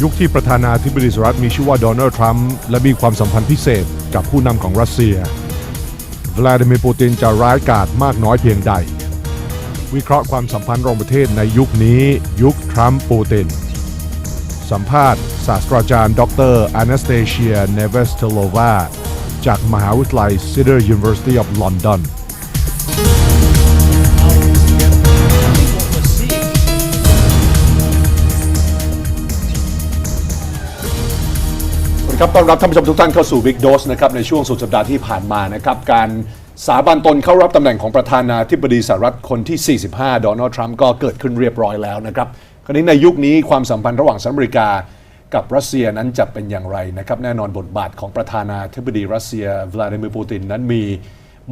ยุคที่ประธานาธิบดีสหรัฐมีชื่อว่าโดนัลด์ทรัมป์และมีความสัมพันธ์พิเศษกับผู้นำของรัสเซียวลาดิเมียร์ปูตินจะร้ายกาจมากน้อยเพียงใดวิเคราะห์ความสัมพันธ์ระหว่างประเทศในยุคนี้ยุคทรัมป์ปูตินสัมภาษณ์ศาสตราจารย์ดร. Anastasia Nesvetailova จากมหาวิทยาลัย Cedar University of Londonครับต้อนรับท่านผู้ชมทุกท่านเข้าสู่ Bigdose นะครับในช่วงสุดสัปดาห์ที่ผ่านมานะครับการสาบานตนเข้ารับตำแหน่งของประธานาธิบดีสหรัฐคนที่ 45 โดนัลด์ทรัมป์ก็เกิดขึ้นเรียบร้อยแล้วนะครับคราวนี้ในยุคนี้ความสัมพันธ์ระหว่างสหรัฐอเมริกากับรัสเซียนั้นจะเป็นอย่างไรนะครับแน่นอนบทบาทของประธานาธิบดีรัสเซียวลาดิเมียร์ปูตินนั้นมี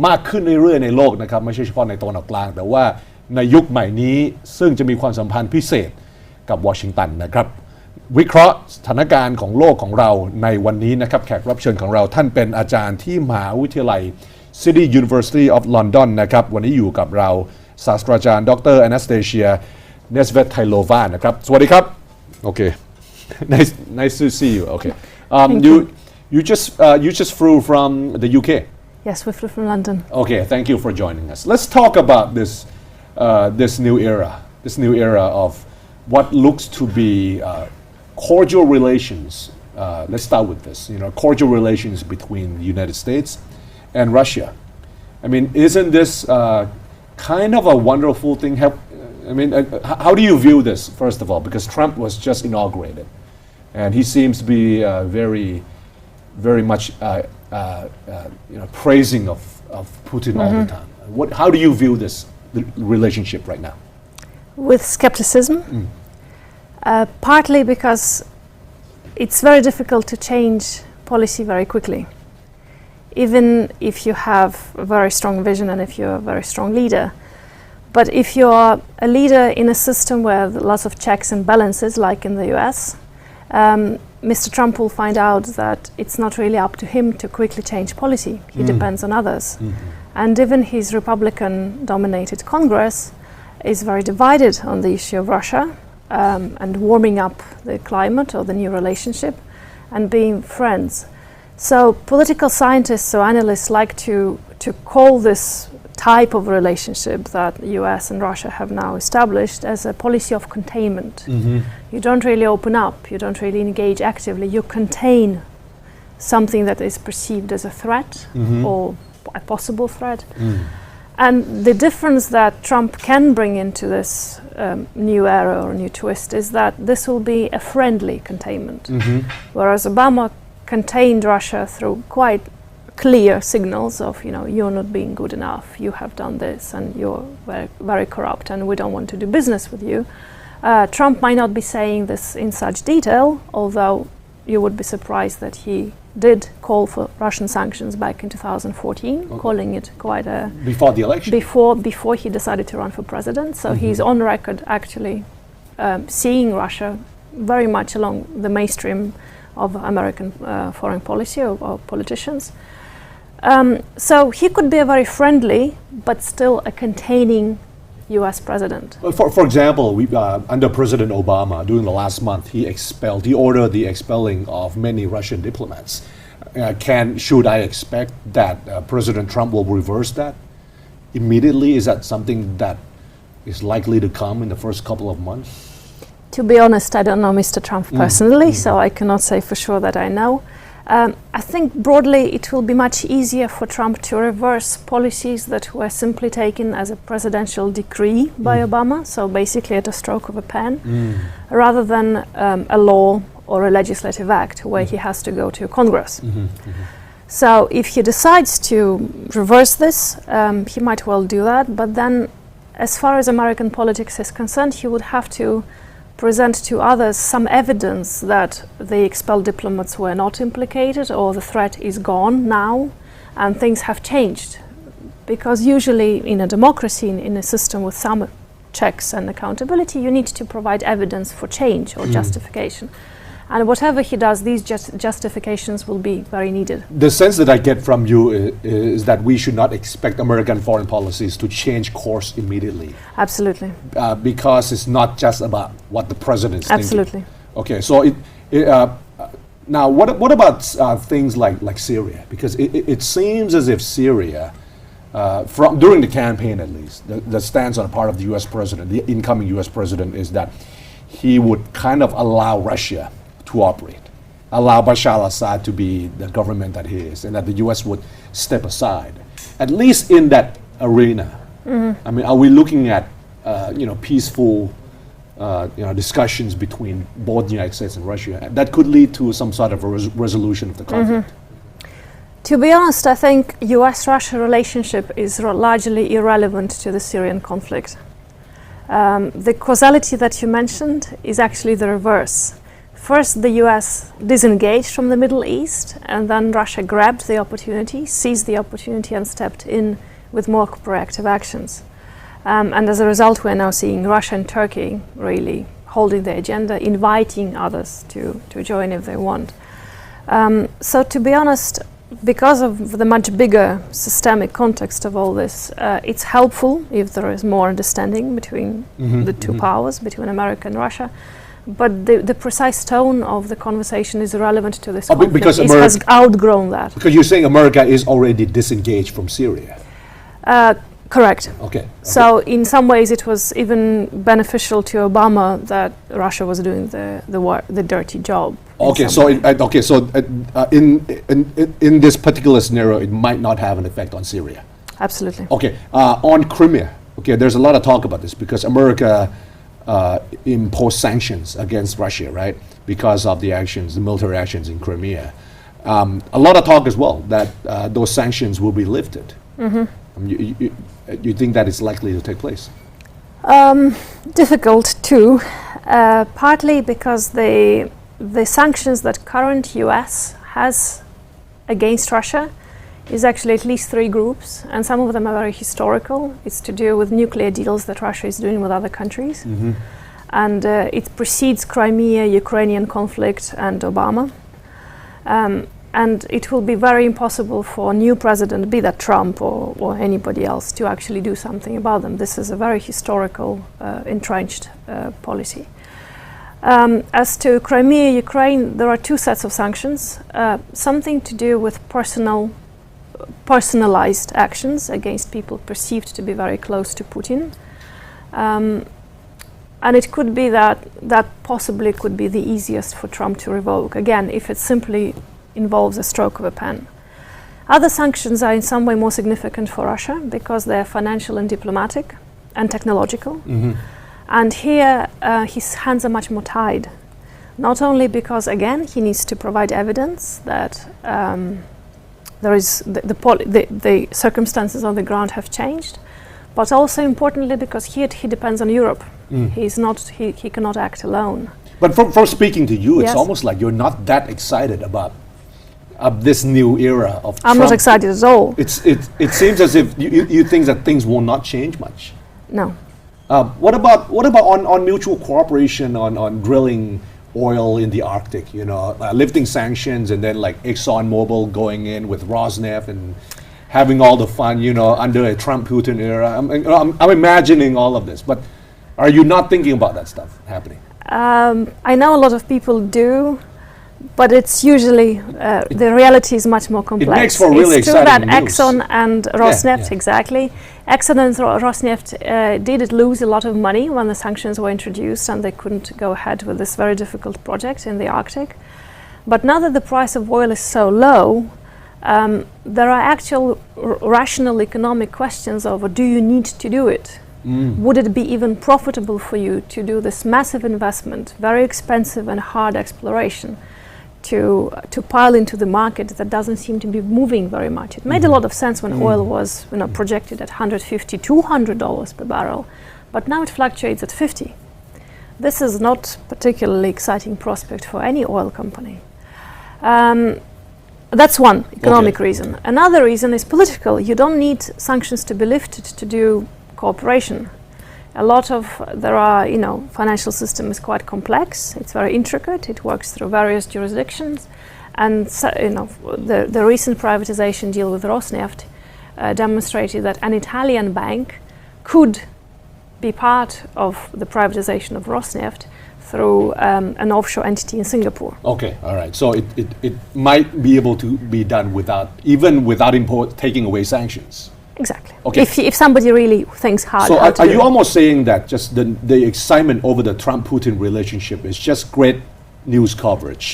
มากขึ้นเรื่อยๆในโลกนะครับไม่ใช่เฉพาะในตะวันออกกลางแต่ว่าในยุคใหม่นี้ซึ่งจะมีความสัมพันธ์พิเศษกับวอชิงตันนะครับวิเคราะห์สถานการณ์ของโลกของเราในวันนี้นะครับแขกรับเชิญของเราท่านเป็นอาจารย์ที่มหาวิทยาลัย City University of London นะครับวันนี้อยู่กับเราศาสตราจารย์ดร. Anastasia Nesvetailova นะครับสวัสดีครับโอเค nice to see you okay you just flew from the UK Yes we flew from London Okay thank you for joining us let's talk about this new era of what looks to be cordial relations. Let's start with this. Cordial relations between the United States and Russia. I mean, isn't this kind of a wonderful thing? How do you view this, first of all? Because Trump was just inaugurated, and he seems to be very much praising of Putin all the time. How do you view this relationship right now? With skepticism. Partly because it's very difficult to change policy very quickly. Even if you have a very strong vision and if you're a very strong leader. But if you're a leader in a system where there are lots of checks and balances, like in the US, Mr. Trump will find out that it's not really up to him to quickly change policy. He depends on others. And even his Republican-dominated Congress is very divided on the issue of Russia. And warming up the climate or the new relationship and being friends. So political scientists or analysts like to call this type of relationship that the US and Russia have now established as a policy of containment. You don't really open up, you don't really engage actively, you contain something that is perceived as a threat or a possible threat. And the difference that Trump can bring into this new era or new twist is that this will be a friendly containment. Whereas Obama contained Russia through quite clear signals of, you're not being good enough, you have done this, and you're very, very corrupt, and we don't want to do business with you. Trump might not be saying this in such detail, although you would be surprised that he did call for Russian sanctions back in 2014, calling it quite a... Before the election? Before he decided to run for president. So he's on record actually seeing Russia very much along the mainstream of American foreign policy or politicians. So he could be a very friendly but still a containing US president. For example, under President Obama, during the last month, he ordered the expelling of many Russian diplomats. Should I expect that President Trump will reverse that immediately? Is that something that is likely to come in the first couple of months? To be honest, I don't know Mr. Trump personally, so I cannot say for sure that I know. I think broadly it will be much easier for Trump to reverse policies that were simply taken as a presidential decree by Obama, so basically at a stroke of a pen, rather than a law or a legislative act where he has to go to Congress. So if he decides to reverse this, he might well do that, but then as far as American politics is concerned, he would have to present to others some evidence that the expelled diplomats were not implicated or the threat is gone now and things have changed. Because usually in a democracy, in a system with some checks and accountability, you need to provide evidence for change or justification. And whatever he does, these justifications will be very needed. The sense that I get from you is that we should not expect American foreign policies to change course immediately. Absolutely. Because it's not just about what the president is thinking. Absolutely. Okay, so Now, what about things like Syria? Because it seems as if Syria, from during the campaign at least, the stance on the part of the U.S. president, the incoming U.S. president, is that he would kind of allow Russia to operate, allow Bashar al-Assad to be the government that he is, and that the U.S. would step aside, at least in that arena. I mean, are we looking at peaceful discussions between both the United States and Russia that could lead to some sort of a resolution of the conflict? To be honest, I think US-Russia relationship is largely irrelevant to the Syrian conflict. The causality that you mentioned is actually the reverse. First, the US disengaged from the Middle East, and then Russia grabbed the opportunity, seized the opportunity, and stepped in with more proactive actions. And as a result, we're now seeing Russia and Turkey really holding the agenda, inviting others to join if they want. So to be honest, because of the much bigger systemic context of all this, it's helpful if there is more understanding between the two powers, between America and Russia. But the precise tone of the conversation is relevant to this conflict. Because it has outgrown that. Because you're saying America is already disengaged from Syria. Correct. Okay. So in some ways it was even beneficial to Obama that Russia was doing the dirty job. Okay. So in this particular scenario, it might not have an effect on Syria. Absolutely. Okay. On Crimea. Okay. There's a lot of talk about this because America imposed sanctions against Russia, right? Because of the actions, the military actions in Crimea. A lot of talk as well that those sanctions will be lifted. You think that is likely to take place? Difficult too, partly because the sanctions that current US has against Russia is actually at least 3 groups, and some of them are very historical. It's to do with nuclear deals that Russia is doing with other countries. And it precedes Crimea, Ukrainian conflict, and Obama. And it will be very impossible for a new president, be that Trump or anybody else, to actually do something about them. This is a very historical, entrenched policy. As to Crimea, Ukraine, there are 2 sets of sanctions. Something to do with personalized actions against people perceived to be very close to Putin. And it could be that possibly could be the easiest for Trump to revoke. Again, if it simply involves a stroke of a pen. Other sanctions are in some way more significant for Russia because they're financial and diplomatic and technological. And here his hands are much more tied. Not only because, again, he needs to provide evidence that there is the circumstances on the ground have changed, but also importantly because he depends on Europe. He cannot act alone. But from speaking to you, it's Yes. almost like you're not that excited about this new era of I'm Trump. not excited at all. It seems as if you think that things will not change much. No. What about on mutual cooperation on drilling oil in the Arctic? Lifting sanctions and then like ExxonMobil going in with Rosneft and having all the fun, under a Trump-Putin era. I'm imagining all of this, but are you not thinking about that stuff happening? I know a lot of people do, but it's usually the reality is much more complex. It makes for really it's true that exciting news. Exxon and Rosneft, yeah. exactly. Exxon and Rosneft did lose a lot of money when the sanctions were introduced and they couldn't go ahead with this very difficult project in the Arctic. But now that the price of oil is so low, there are actual rational economic questions over, do you need to do it? Would it be even profitable for you to do this massive investment, very expensive and hard exploration, to pile into the market that doesn't seem to be moving very much? It made a lot of sense when oil was projected at $150, $200 per barrel, but now it fluctuates at 50. This is not particularly exciting prospect for any oil company. That's one economic reason. Another reason is political. You don't need sanctions to be lifted to do cooperation. Financial system is quite complex. It's very intricate. It works through various jurisdictions, and the recent privatization deal with Rosneft demonstrated that an Italian bank could be part of the privatization of Rosneft through an offshore entity in Singapore. Okay, all right. So it might be able to be done without taking away sanctions. Exactly. Okay. If somebody really thinks hard. So how to are do you it. almost saying that just the excitement over the Trump-Putin relationship is just great news coverage,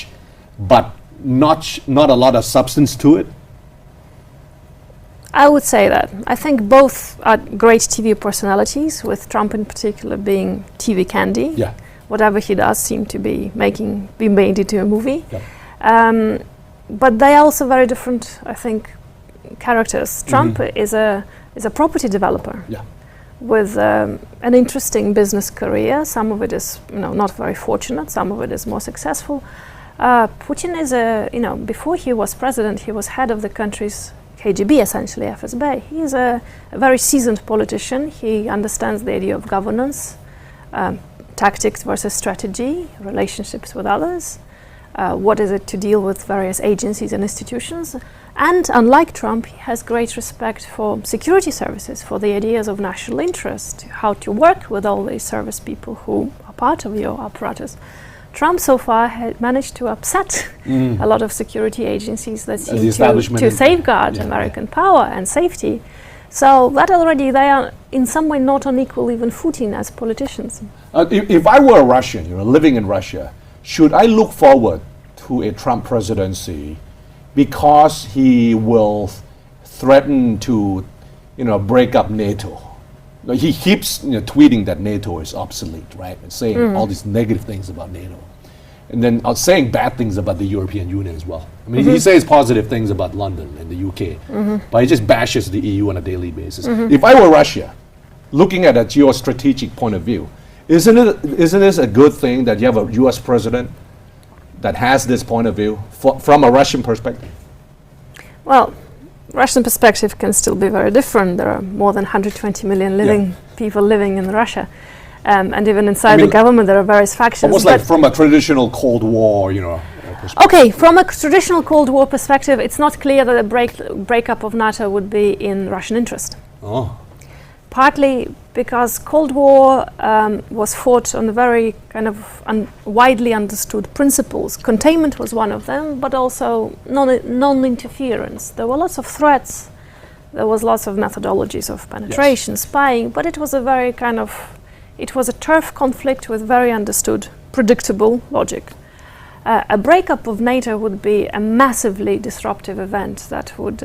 but not a lot of substance to it? I would say that. I think both are great TV personalities, with Trump in particular being TV candy. Yeah. Whatever he does seem to be made into a movie. Yeah. But they are also very different, I think, characters. Trump is a property developer. Yeah. With an interesting business career. Some of it is, not very fortunate. Some of it is more successful. Putin is before he was president, he was head of the country's KGB, essentially FSB. He is a very seasoned politician. He understands the idea of governance, tactics versus strategy, relationships with others. What is it to deal with various agencies and institutions? And unlike Trump, he has great respect for security services, for the ideas of national interest, how to work with all these service people who are part of your apparatus. Trump so far had managed to upset a lot of security agencies that seem to safeguard American power and safety. So that already they are in some way not on equal even footing as politicians. If I were a Russian, living in Russia, should I look forward to a Trump presidency because he will threaten to, break up NATO? He keeps tweeting that NATO is obsolete, right, and saying all these negative things about NATO, and then saying bad things about the European Union as well. I mean, he says positive things about London and the UK, but he just bashes the EU on a daily basis. If I were Russia, looking at a geostrategic point of view, isn't this a good thing that you have a U.S. president that has this point of view from a Russian perspective? Well, Russian perspective can still be very different. There are more than 120 million people living in Russia. And even inside the government, there are various factions. Almost like from a traditional Cold War, perspective. Okay, from a traditional Cold War perspective, it's not clear that a breakup of NATO would be in Russian interest. Oh. Partly because Cold War was fought on very kind of widely understood principles. Containment was one of them, but also non-interference. There were lots of threats. There was lots of methodologies of penetration, spying, but it was a very it was a turf conflict with very understood, predictable logic. A breakup of NATO would be a massively disruptive event that would,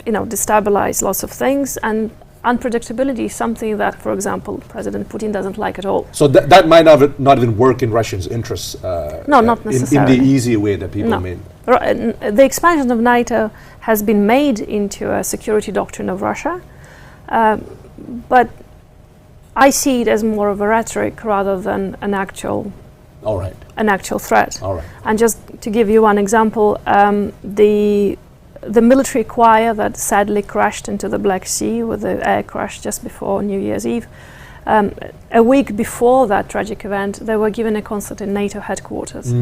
destabilize lots of things, and unpredictability is something that, for example, President Putin doesn't like at all. So that might not even work in Russians' interests. No, not necessarily. In the easy way that people mean. The expansion of NATO has been made into a security doctrine of Russia, but I see it as more of a rhetoric rather than an actual. All right. An actual threat. All right. And just to give you one example, the military choir that sadly crashed into the Black Sea with the air crash just before New Year's Eve, a week before that tragic event, they were given a concert in NATO headquarters.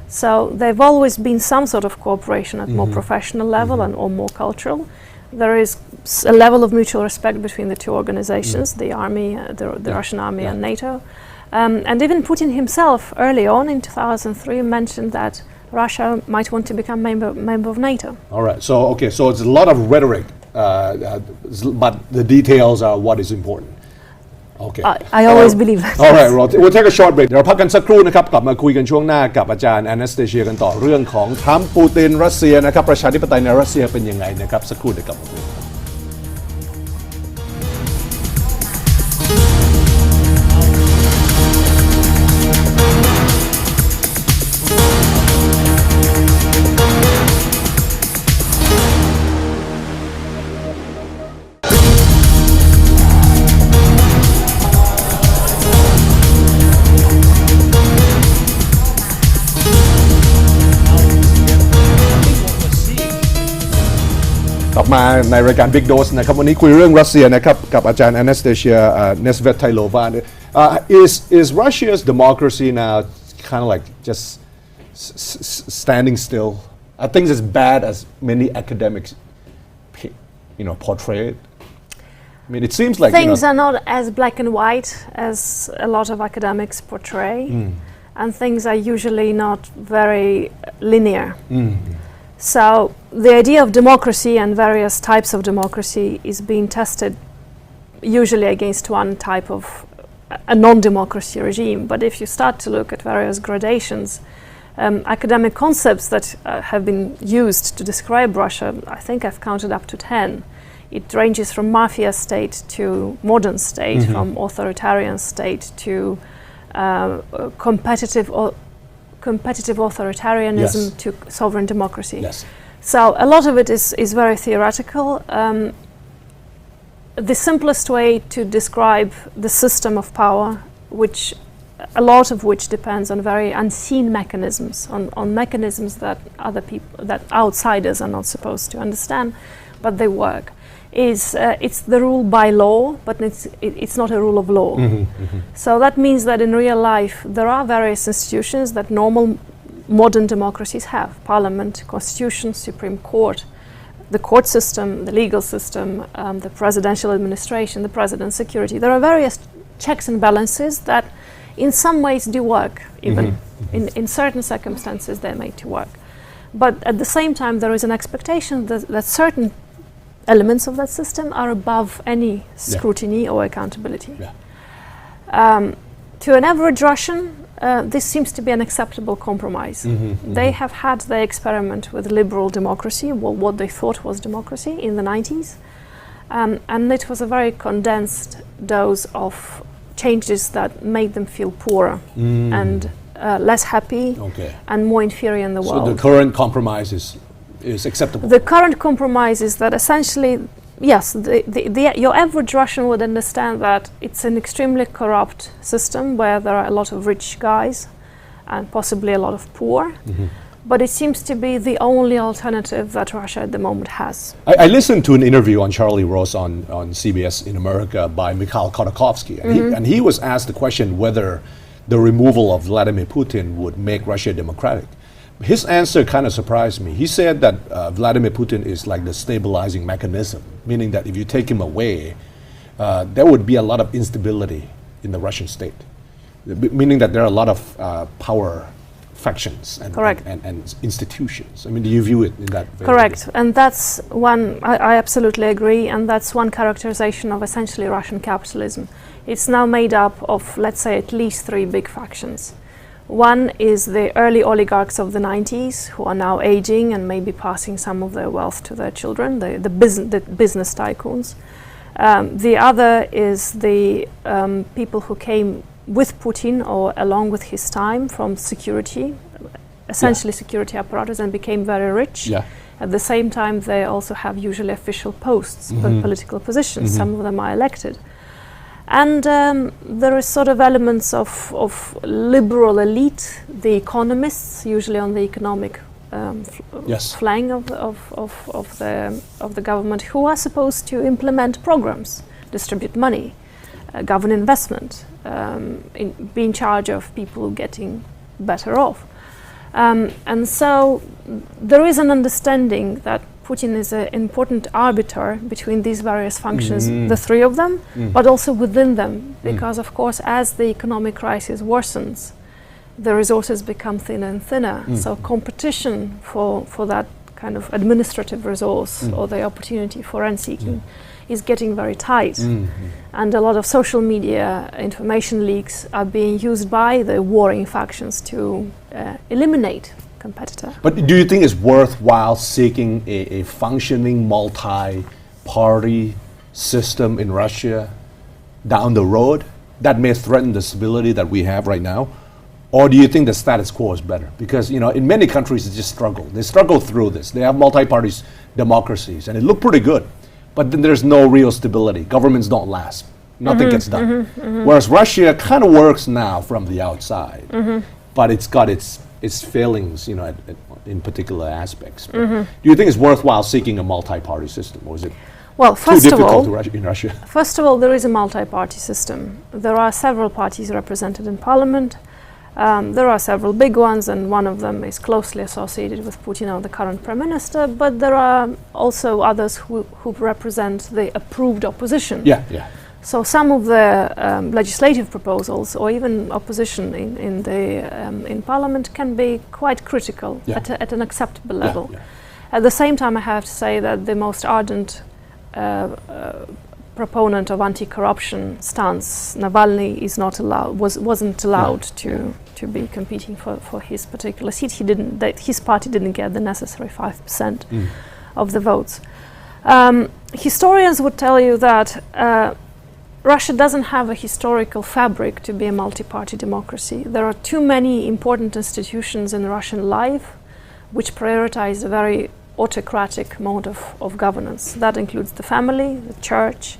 So they've always been some sort of cooperation at more professional level or more cultural. There is a level of mutual respect between the two organizations, the army, the Russian army and NATO. And even Putin himself, early on in 2003, mentioned that Russia might want to become member of NATO. All right. So it's a lot of rhetoric, but the details are what is important. Okay. I always believe that. All right. We'll take a short break. เดี๋ยวเราพักกันสักครู่นะครับกลับมาคุยกันช่วงหน้ากับอาจารย์ Anastasia กันต่อเรื่องของทรัมป์ปูตินรัสเซียนะครับประชาธิปไตยในรัสเซียเป็นยังไงนะครับสักครู่เดี๋ยวกลับมาคุย กลับมาในรายการ Bigdose นะครับวันนี้คุยเรื่องรัสเซียนะครับกับอาจารย์ Anastasia Nesvetailova. Is Russia's democracy now kind of like just standing still? I think it's as bad as many academics, portray it. I mean, it seems like things are not as black and white as a lot of academics portray, and things are usually not very linear. So the idea of democracy and various types of democracy is being tested usually against one type of a non-democracy regime. But if you start to look at various gradations, academic concepts that have been used to describe Russia, I think I've counted up to 10. It ranges from mafia state to modern state, from authoritarian state to competitive authoritarianism to sovereign democracy. Yes. So a lot of it is very theoretical. The simplest way to describe the system of power, which a lot of which depends on very unseen mechanisms, on mechanisms that other people, that outsiders are not supposed to understand, but they work, is it's the rule by law, but it's not a rule of law. So that means that in real life there are various institutions that normal modern democracies have: parliament, constitution, Supreme Court, the court system, the legal system, the presidential administration, the president's security. There are various checks and balances that in some ways do work, even in certain circumstances they're made to work. But at the same time there is an expectation that certain elements of that system are above any scrutiny or accountability. To an average Russian, this seems to be an acceptable compromise. They have had their experiment with liberal democracy, well, what they thought was democracy, in the 90s. And it was a very condensed dose of changes that made them feel poorer and less happy and more inferior in the world. So the current compromise is acceptable? The current compromise is that essentially, yes, your average Russian would understand that it's an extremely corrupt system where there are a lot of rich guys and possibly a lot of poor. But it seems to be the only alternative that Russia at the moment has. I listened to an interview on Charlie Rose on CBS in America by Mikhail Khodorkovsky, and he was asked the question whether the removal of Vladimir Putin would make Russia democratic. His answer kind of surprised me. He said that Vladimir Putin is like the stabilizing mechanism, meaning that if you take him away, there would be a lot of instability in the Russian state, meaning that there are a lot of power factions and institutions. I mean, do you view it in that way? Correct, and that's one, I absolutely agree, and that's one characterization of essentially Russian capitalism. It's now made up of, let's say, at least 3 big factions. One is the early oligarchs of the 90s who are now aging and maybe passing some of their wealth to their children, the business tycoons. The other is the people who came with Putin or along with his time from security, essentially security apparatus, and became very rich. At the same time, they also have usually official posts, political positions. Some of them are elected. And there is sort of elements of liberal elite, the economists, usually on the economic flank of the government, who are supposed to implement programs, distribute money, govern investment, be in charge of people getting better off. And so there is an understanding that Putin is an important arbiter between these various functions, the 3 of them, but also within them, because of course as the economic crisis worsens, the resources become thinner and thinner. So competition for that kind of administrative resource or the opportunity for rent-seeking is getting very tight. And a lot of social media information leaks are being used by the warring factions to eliminate competitor. But do you think it's worthwhile seeking a functioning multi-party system in Russia down the road that may threaten the stability that we have right now? Or do you think the status quo is better? Because, you know, in many countries they just struggle. They struggle through this. They have multi-party democracies and it looked pretty good. But then there's no real stability. Governments don't last. Nothing gets done. Whereas Russia kind of works now from the outside. But it's got its failings, you know, in particular aspects. Do you think it's worthwhile seeking a multi-party system, or is it too difficult in Russia? First of all, there is a multi-party system. There are several parties represented in parliament. There are several big ones, and one of them is closely associated with Putin, the current prime minister, but there are also others who represent the approved opposition. Yeah, yeah. So some of the legislative proposals or even opposition in parliament can be quite critical at an acceptable level. Yeah. At the same time, I have to say that the most ardent proponent of anti-corruption stance, Navalny, wasn't allowed to be competing for his particular seat. His party didn't get the necessary 5% of the votes. Historians would tell you that Russia doesn't have a historical fabric to be a multi-party democracy. There are too many important institutions in Russian life which prioritize a very autocratic mode of governance. That includes the family, the church,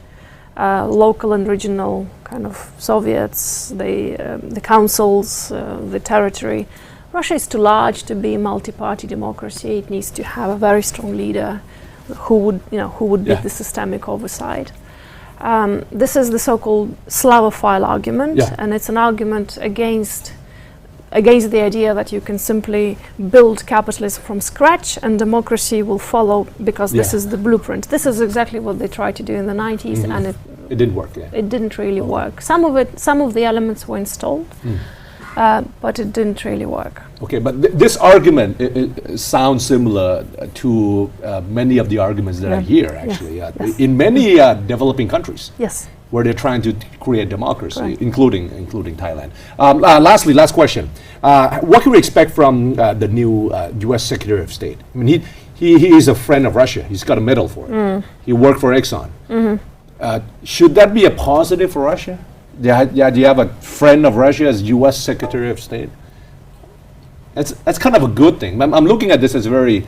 local and regional kind of Soviets, the councils, the territory. Russia is too large to be a multi-party democracy. It needs to have a very strong leader who would be the systemic oversight. This is the so-called Slavophile argument, and it's an argument against the idea that you can simply build capitalism from scratch and democracy will follow because this is the blueprint. This is exactly what they tried to do in the 90s, and it didn't work. It didn't really work. Some of the elements were installed, but it didn't really work. Okay, but this argument it sounds similar to many of the arguments that I hear actually in many developing countries. Yes. Where they're trying to create democracy, including Thailand. Lastly, last question. What can we expect from the new U.S. Secretary of State? I mean, he is a friend of Russia. He's got a medal for it. He worked for Exxon. Should that be a positive for Russia? Do you have a friend of Russia as U.S. Secretary of State? That's kind of a good thing. I'm looking at this as very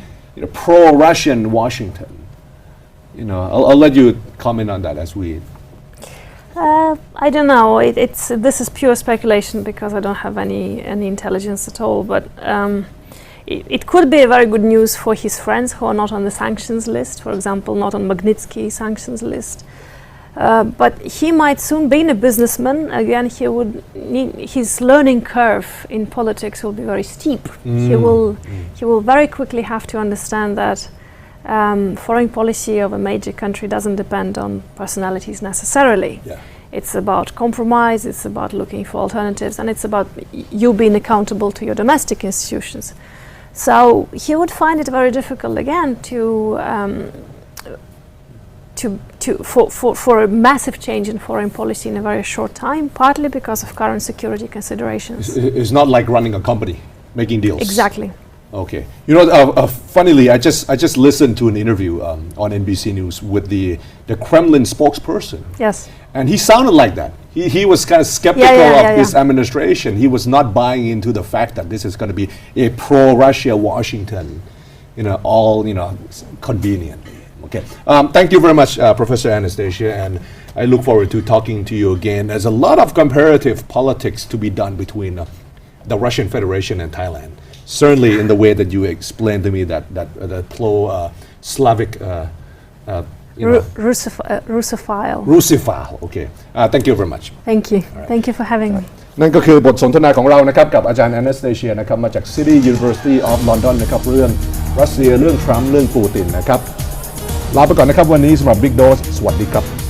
pro-Russian Washington. I'll let you comment on that as we. I don't know. This is pure speculation because I don't have any intelligence at all. But it could be a very good news for his friends who are not on the sanctions list, for example, not on Magnitsky sanctions list. But he might soon be a businessman. Again, his learning curve in politics will be very steep. He will very quickly have to understand that foreign policy of a major country doesn't depend on personalities necessarily. It's about compromise, it's about looking for alternatives, and it's about you being accountable to your domestic institutions. So he would find it very difficult again for a massive change in foreign policy in a very short time, partly because of current security considerations. It's not like running a company, making deals. Exactly. Okay. Funnily, I just listened to an interview on NBC News with the Kremlin spokesperson. Yes. And he sounded like that. He was kind of skeptical of this administration. He was not buying into the fact that this is going to be a pro-Russia Washington, all conveniently. Okay. Thank you very much, Professor Anastasia, and I look forward to talking to you again. There's a lot of comparative politics to be done between the Russian Federation and Thailand. Certainly in the way that you explained to me that Slavic Russophile. Okay. Thank you very much. Thank you. Thank you for having me. นั่นก็คือบทสนทนาของเรานะครับกับอาจารย์ Anastasia นะครับมาจาก City University of London นะครับเรื่องรัสเซียเรื่องทรัมป์เรื่องปูตินนะครับลาไปก่อนนะครับวันนี้สำหรับ Bigdose สวัสดีครับ